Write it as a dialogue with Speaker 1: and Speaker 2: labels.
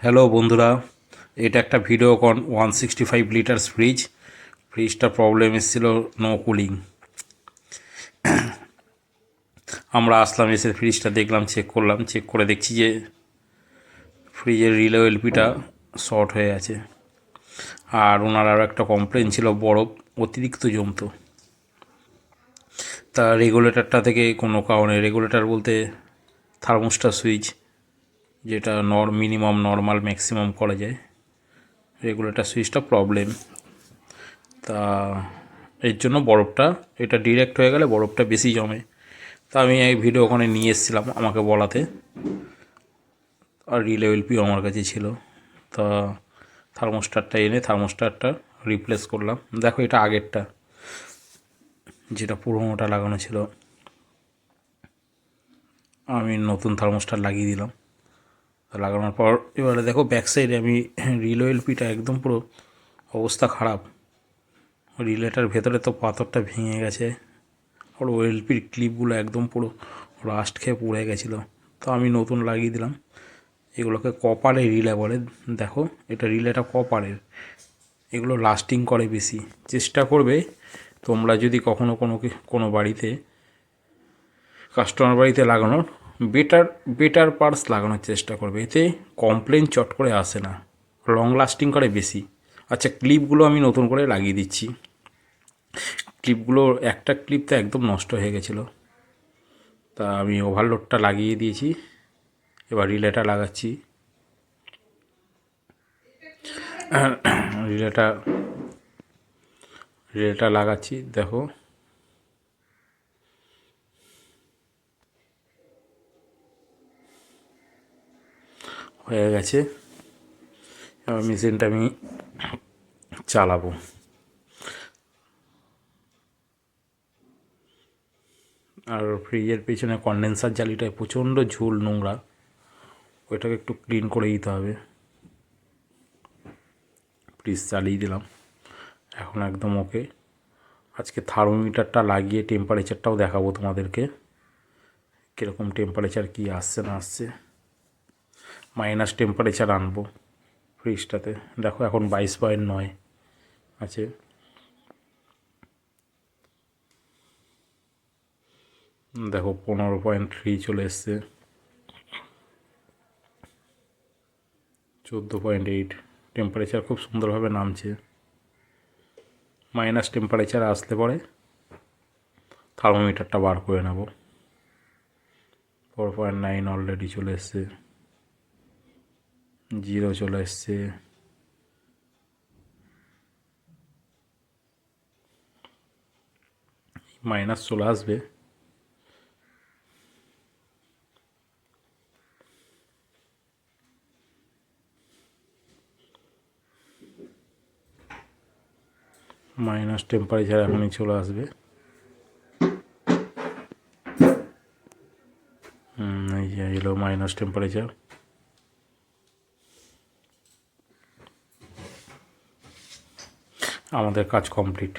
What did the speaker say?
Speaker 1: Hello বন্ধুরা, এটা একটা ভিডিওকন 165 লিটার্স ফ্রিজটা প্রবলেম এসেছিল, নো কুলিং। আমরা আসলাম, এসে ফ্রিজটা দেখলাম, চেক করে দেখছি যে ফ্রিজের রিলে এলপিটা শর্ট হয়ে আছে। আর ওনার আরও একটা কমপ্লেন ছিল, বরফ অতিরিক্ত জমতো। তা রেগুলেটরটা থেকে কোনো কারণে, রেগুলেটর বলতে থার্মোস্টার সুইচ, যেটা মিনিমাম নর্মাল ম্যাক্সিমাম করা যায়, রেগুলেটর সুইচটা প্রবলেম। তা এর জন্য বরফটা, এটা ডিরেক্ট হয়ে গেলে বরফটা বেশি জমে। তা আমি এই ভিডিও ওখানে নিয়ে এসেছিলাম আমাকে বলাতে, আর রিলে এলপিও আমার কাছে ছিল। তা থার্মোস্টারটা এনে থার্মোস্টারটা রিপ্লেস করলাম। দেখো, এটা আগেরটা, যেটা পুরোনোটা লাগানো ছিল। আমি নতুন থার্মোস্টার লাগিয়ে দিলাম। লাগানোর পর এবারে দেখো ব্যাক সাইডে আমি রিলে এলপিটা একদম পুরো অবস্থা খারাপ। রিলেটার ভেতরে তো পাথরটা ভেঙে গেছে, আর ওএলপির ক্লিপগুলো একদম পুরো রাস্ট খেয়ে পুড়ে গেছিলো। তো আমি নতুন লাগিয়ে দিলাম। এগুলোকে কপারের রিলে বলে। দেখো, এটা রিলেটা কপারের, এগুলো লাস্টিং করে বেশি। চেষ্টা করবে তোমরা যদি কখনো কোনো বাড়িতে, কাস্টমার বাড়িতে লাগানোর, বেটার পার্টস লাগানোর চেষ্টা করবে, এতে কমপ্লেন চট করে আসে না, লং লাস্টিং করে বেশি। আচ্ছা, ক্লিপগুলো আমি নতুন করে লাগিয়ে দিচ্ছি। ক্লিপগুলো, একটা ক্লিপ তো একদম নষ্ট হয়ে গেছিলো, তা আমি ওভারলোডটা লাগিয়ে দিয়েছি। এবার রিলেটা লাগাচ্ছি। রিলেটা রিলেটা লাগাচ্ছি, দেখো হয়ে গেছে। এবার মেশিনটা আমি চালাবো। আর ফ্রিজের পেছনে কন্ডেন্সার জালিটায় প্রচণ্ড ঝুল, নোংরা, ওইটাকে একটু ক্লিন করে দিতে হবে। প্লিজ, চালিয়ে দিলাম, এখন একদম ওকে। আজকে থার্মোমিটারটা লাগিয়ে টেম্পারেচারটাও দেখাবো তোমাদেরকে, কীরকম টেম্পারেচার কী আসছে না আসছে। মাইনাস টেম্পারেচার আনবো ফ্রিজটাতে। দেখো, এখন 22.9 আছে। দেখো 15.3 চলে এসছে, 14.8। টেম্পারেচার খুব সুন্দরভাবে নামছে। মাইনাস টেম্পারেচার আসলে পরে থার্মোমিটারটা বার করে নেব। 4.9 অলরেডি চলে এসছে, 0 চলে এসছে। মাইনাস চলে আসবে। মাইনাস টেম্পারেচার এখনই চলে আসবে। এই যে এলো মাইনাস টেম্পারেচার। আমাদের কাজ কমপ্লিট।